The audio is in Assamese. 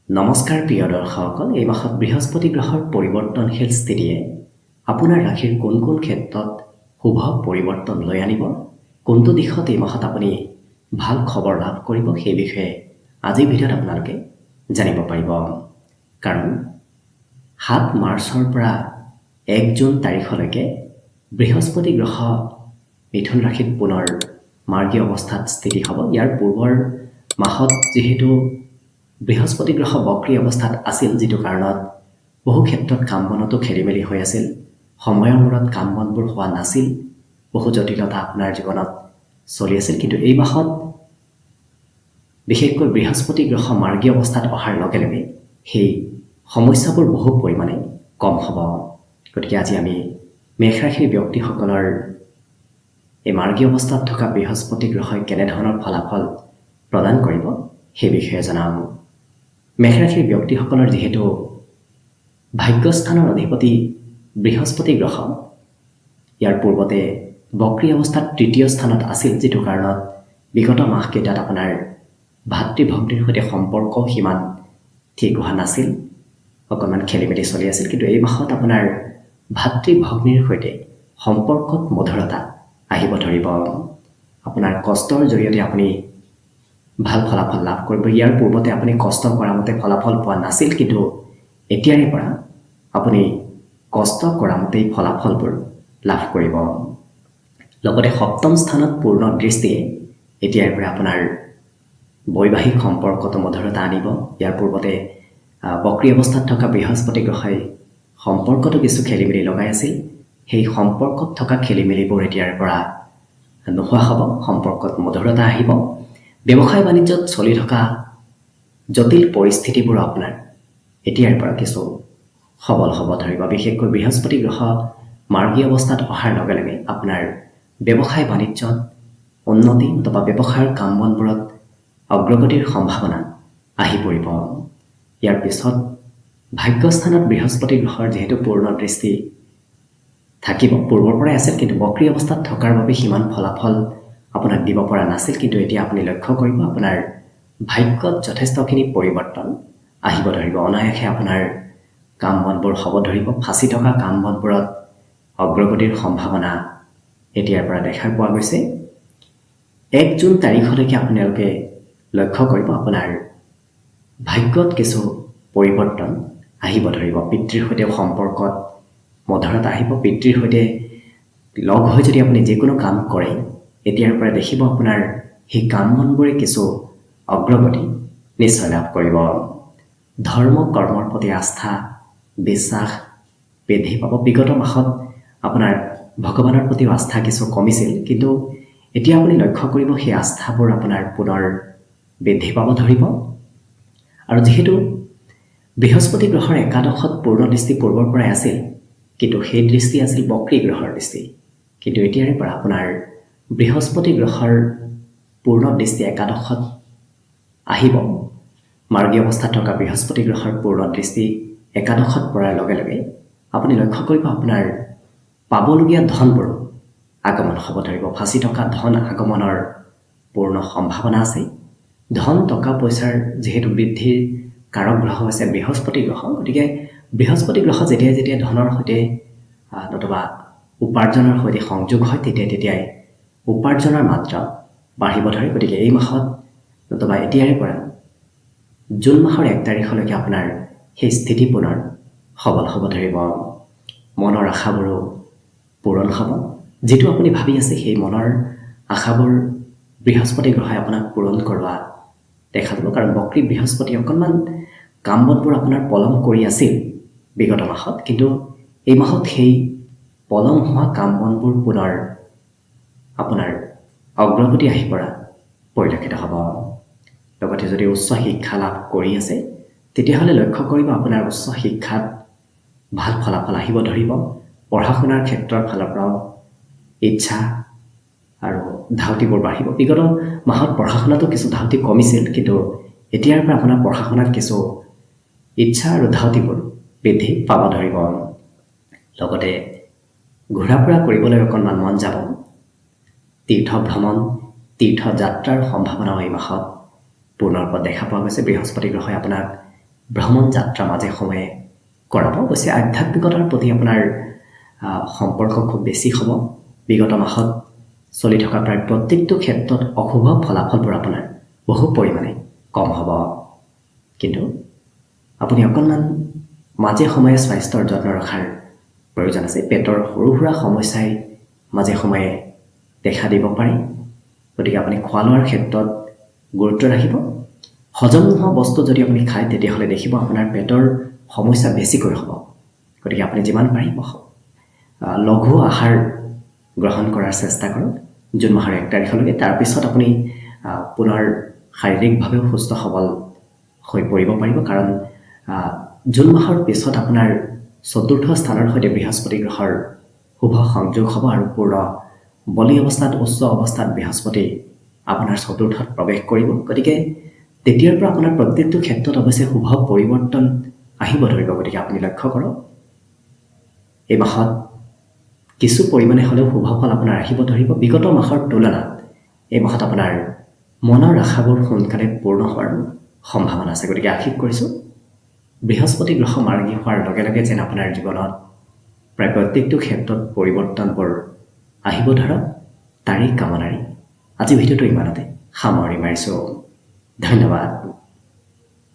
নমস্কাৰ প্ৰিয় দৰ্শকসকল, এই মাহত বৃহস্পতি গ্ৰহৰ পৰিৱৰ্তনশীল স্থিতিয়ে আপোনাৰ ৰাশিৰ কোন কোন ক্ষেত্ৰত শুভ পৰিৱৰ্তন লৈ আনিব, কোনটো দিশত এই মাহত আপুনি ভাল খবৰ লাভ কৰিব, সেই বিষয়ে আজিৰ ভিডিঅ'ত আপোনালোকে জানিব পাৰিব। কাৰণ ৭ মাৰ্চৰ পৰা ১ জুন তাৰিখলৈকে বৃহস্পতি গ্ৰহ মিথুন ৰাশিত পুনৰ মাৰ্গী অৱস্থাত স্থিতি হ'ব। ইয়াৰ পূৰ্বৰ মাহত যিহেতু বৃহস্পতি গ্ৰহ বক্ৰী অৱস্থাত আছিল, যিটো কাৰণত বহু ক্ষেত্ৰত কাম বনতো খেলি মেলি হৈ আছিল, সময়ৰ মূৰত কাম বনবোৰ হোৱা নাছিল, বহু জটিলতা আপোনাৰ জীৱনত চলি আছিল। কিন্তু এই মাহত বিশেষকৈ বৃহস্পতি গ্ৰহ মাৰ্গী অৱস্থাত অহাৰ লগে লগে সেই সমস্যাবোৰ বহু পৰিমাণে কম হ'ব। গতিকে আজি আমি মেষ ৰাশিৰ ব্যক্তিসকলৰ এই মাৰ্গী অৱস্থাত থকা বৃহস্পতি গ্ৰহই কেনেধৰণৰ ফলাফল প্ৰদান কৰিব সেই বিষয়ে জনাম। মেষ ৰাশিৰ ব্যক্তিসকলৰ যিহেতু ভাগ্যস্থানৰ অধিপতি বৃহস্পতি গ্ৰহ ইয়াৰ পূৰ্বতে বক্ৰী অৱস্থাত তৃতীয় স্থানত আছিল, যিটো কাৰণত বিগত মাহকেইটাত আপোনাৰ ভাতৃ ভগ্নীৰ সৈতে সম্পৰ্ক সিমান ঠিক হোৱা নাছিল, অকণমান খেলি মেলি চলি আছিল। কিন্তু এই মাহত আপোনাৰ ভাতৃ ভগ্নীৰ সৈতে সম্পৰ্কত মধুৰতা আহিব ধৰিব। আপোনাৰ কষ্টৰ জৰিয়তে আপুনি ভাল ফলাফল লাভ কৰিব। ইয়াৰ পূৰ্বতে আপুনি কষ্ট কৰা মতে ফলাফল পোৱা নাছিল, কিন্তু এতিয়াৰে পৰা আপুনি কষ্ট কৰা মতেই ফলাফলবোৰ লাভ কৰিব। লগতে সপ্তম স্থানত পূৰ্ণ দৃষ্টিয়ে এতিয়াৰ পৰা আপোনাৰ বৈবাহিক সম্পৰ্কতো মধুৰতা আনিব। ইয়াৰ পূৰ্বতে বক্ৰী অৱস্থাত থকা বৃহস্পতি গ্ৰহই সম্পৰ্কতো কিছু খেলি মেলি লগাই আছিল, সেই সম্পৰ্কত থকা খেলি মেলিবোৰ এতিয়াৰ পৰা নোহোৱা হ'ব, সম্পৰ্কত মধুৰতা আহিব। ব্যৱসায় বাণিজ্যত চলি থকা জটিল পৰিস্থিতিবোৰ আপোনাৰ এতিয়াৰ পৰা কিছু সবল হ'ব ধৰিব। বিশেষকৈ বৃহস্পতি গ্ৰহ মাৰ্গী অৱস্থাত অহাৰ লগে লগে আপোনাৰ ব্যৱসায় বাণিজ্যত উন্নতি অথবা ব্যৱসায়ৰ কাম বনবোৰত অগ্ৰগতিৰ সম্ভাৱনা আহি পৰিব। ইয়াৰ পিছত ভাগ্যস্থানত বৃহস্পতি গ্ৰহৰ যিহেতু পূৰ্ণ দৃষ্টি থাকিব, পূৰ্বৰ পৰাই আছিল, কিন্তু বক্ৰী অৱস্থাত থকাৰ বাবে সিমান ফলাফল আপোনাক দিব পৰা নাছিল। কিন্তু এতিয়া আপুনি লক্ষ্য কৰিব আপোনাৰ ভাগ্যত যথেষ্টখিনি পৰিৱৰ্তন আহিব ধৰিব। অনায়াসে আপোনাৰ কাম বনবোৰ হ'ব ধৰিব। ফাঁচি থকা কাম বনবোৰত অগ্ৰগতিৰ সম্ভাৱনা এতিয়াৰ পৰা দেখা পোৱা গৈছে। ১ জুন তাৰিখলৈকে আপোনালোকে লক্ষ্য কৰিব আপোনাৰ ভাগ্যত কিছু পৰিৱৰ্তন আহিব ধৰিব। পিতৃৰ সৈতেও সম্পৰ্কত মধুৰতা আহিব। পিতৃৰ সৈতে লগ হৈ যদি আপুনি যিকোনো কাম কৰে, এতিয়াৰ পৰা দেখিব আপোনাৰ সেই কাম বনবোৰে কিছু অগ্ৰগতি নিশ্চয় লাভ কৰিব। ধৰ্ম কৰ্মৰ প্ৰতি আস্থা বিশ্বাস বৃদ্ধি পাব। বিগত মাহত আপোনাৰ ভগৱানৰ প্ৰতিও আস্থা কিছু কমিছিল, কিন্তু এতিয়া আপুনি লক্ষ্য কৰিব সেই আস্থাবোৰ আপোনাৰ পুনৰ বৃদ্ধি পাব ধৰিব। আৰু যিহেতু বৃহস্পতি গ্ৰহৰ একাদশত পূৰ্ণ দৃষ্টি পূৰ্বৰ পৰাই আছিল, কিন্তু সেই দৃষ্টি আছিল বক্ৰী গ্ৰহৰ দৃষ্টি। কিন্তু এতিয়াৰে পৰা আপোনাৰ বৃহস্পতি গ্ৰহৰ পূৰ্ণ দৃষ্টি একাদশত আহিব। মাৰ্গী অৱস্থাত থকা বৃহস্পতি গ্ৰহৰ পূৰ্ণ দৃষ্টি একাদশত পৰাৰ লগে লগে আপুনি লক্ষ্য কৰিব আপোনাৰ পাবলগীয়া ধনবোৰ আগমন হ'ব ধৰিব। ফাঁচি থকা ধন আগমনৰ পূৰ্ণ সম্ভাৱনা আছে। ধন টকা পইচাৰ যিহেতু বৃদ্ধিৰ কাৰক গ্ৰহ হৈছে বৃহস্পতি গ্ৰহ, গতিকে বৃহস্পতি গ্ৰহ যেতিয়াই যেতিয়া ধনৰ সৈতে নতুবা উপাৰ্জনৰ সৈতে সংযোগ হয়, তেতিয়াই উপাৰ্জনৰ মাত্ৰা বাঢ়িব ধৰে। গতিকে এই মাহত নতুবা এতিয়াৰে পৰা জুন মাহৰ ১ তাৰিখলৈকে আপোনাৰ সেই স্থিতি পুনৰ সবল হ'ব ধৰিব। মনৰ আশাবোৰো পূৰণ হ'ব। যিটো আপুনি ভাবি আছে সেই মনৰ আশাবোৰ বৃহস্পতি গ্ৰহে আপোনাক পূৰণ কৰোৱা দেখা যাব। কাৰণ বক্ৰী বৃহস্পতি অকণমান কাম বনবোৰ আপোনাৰ পলম কৰি আছিল বিগত মাহত, কিন্তু এই মাহত সেই পলম হোৱা কাম বনবোৰ পুনৰ আপোনাৰ অগ্ৰগতি আহি পৰা পৰিলক্ষিত হ'ব। লগতে যদি উচ্চ শিক্ষা লাভ কৰি আছে, তেতিয়াহ'লে লক্ষ্য কৰিব আপোনাৰ উচ্চ শিক্ষাত ভাল ফলাফল আহিব ধৰিব। পঢ়া শুনাৰ ক্ষেত্ৰৰ ফালৰ পৰাও ইচ্ছা আৰু ধাউতিবোৰ বাঢ়িব। বিগত মাহত পঢ়া শুনাতো কিছু ধাউতি কমিছিল, কিন্তু এতিয়াৰ পৰা আপোনাৰ পঢ়া শুনাত কিছু ইচ্ছা আৰু ধাউতিবোৰ বৃদ্ধি পাব ধৰিব। লগতে ঘূৰা ফুৰা কৰিবলৈ অকণমান মন যাব। তীৰ্থ ভ্ৰমণ তীৰ্থযাত্ৰাৰ সম্ভাৱনাও এই মাহত পূৰ্ণৰূপত দেখা পোৱা গৈছে। বৃহস্পতি গ্ৰহই আপোনাক ভ্ৰমণ যাত্ৰা মাজে সময়ে কৰাব। অৱশ্যে আধ্যাত্মিকতাৰ প্ৰতি আপোনাৰ সম্পৰ্ক খুব বেছি হ'ব। বিগত মাহত চলি থকা প্ৰায় প্ৰত্যেকটো ক্ষেত্ৰত অশুভ ফলাফলবোৰ আপোনাৰ বহু পৰিমাণে কম হ'ব। কিন্তু আপুনি অকণমান মাজে সময়ে স্বাস্থ্যৰ যত্ন ৰখাৰ প্ৰয়োজন আছে। পেটৰ সৰু সুৰা সমস্যাই মাজে সময়ে দেখা দিব পাৰে। গতিকে আপুনি খোৱা লোৱাৰ ক্ষেত্ৰত গুৰুত্ব ৰাখিব। হজম নোহোৱা বস্তু যদি আপুনি খায় তেতিয়াহ'লে দেখিব আপোনাৰ পেটৰ সমস্যা বেছিকৈ হ'ব। গতিকে আপুনি যিমান পাৰিব লঘু আহাৰ গ্ৰহণ কৰাৰ চেষ্টা কৰক জুন মাহৰ 1 তাৰিখলৈকে। তাৰপিছত আপুনি পুনৰ শাৰীৰিকভাৱেও সুস্থ সবল হৈ পৰিব পাৰিব। কাৰণ জুন মাহৰ পিছত আপোনাৰ 4ৰ্থ স্থানৰ সৈতে বৃহস্পতি গ্ৰহৰ শুভ সংযোগ হ'ব আৰু পূৰ্ণ বলি অৱস্থাত উচ্চ অৱস্থাত বৃহস্পতি আপোনাৰ 4ৰ্থত প্ৰৱেশ কৰিব। গতিকে তেতিয়াৰ পৰা আপোনাৰ প্ৰত্যেকটো ক্ষেত্ৰত অৱশ্যে শুভ পৰিৱৰ্তন আহিব ধৰিব। গতিকে আপুনি লক্ষ্য কৰক এই মাহত কিছু পৰিমাণে হ'লেও শুভ ফল আপোনাৰ আহিব ধৰিব। বিগত মাহৰ তুলনাত এই মাহত আপোনাৰ মনৰ আশাবোৰ সোনকালে পূৰ্ণ হোৱাৰ সম্ভাৱনা আছে। গতিকে আশীষ কৰিছোঁ বৃহস্পতি গ্ৰহ মাৰ্গী হোৱাৰ লগে লগে যেন আপোনাৰ জীৱনত প্ৰায় প্ৰত্যেকটো ক্ষেত্ৰত পৰিৱৰ্তনবোৰ আহিব ধৰক, তাৰেই কামনাৰে আজি ভিডিঅ'টো ইমানতে সামৰি মাৰিছোঁ। ধন্যবাদ।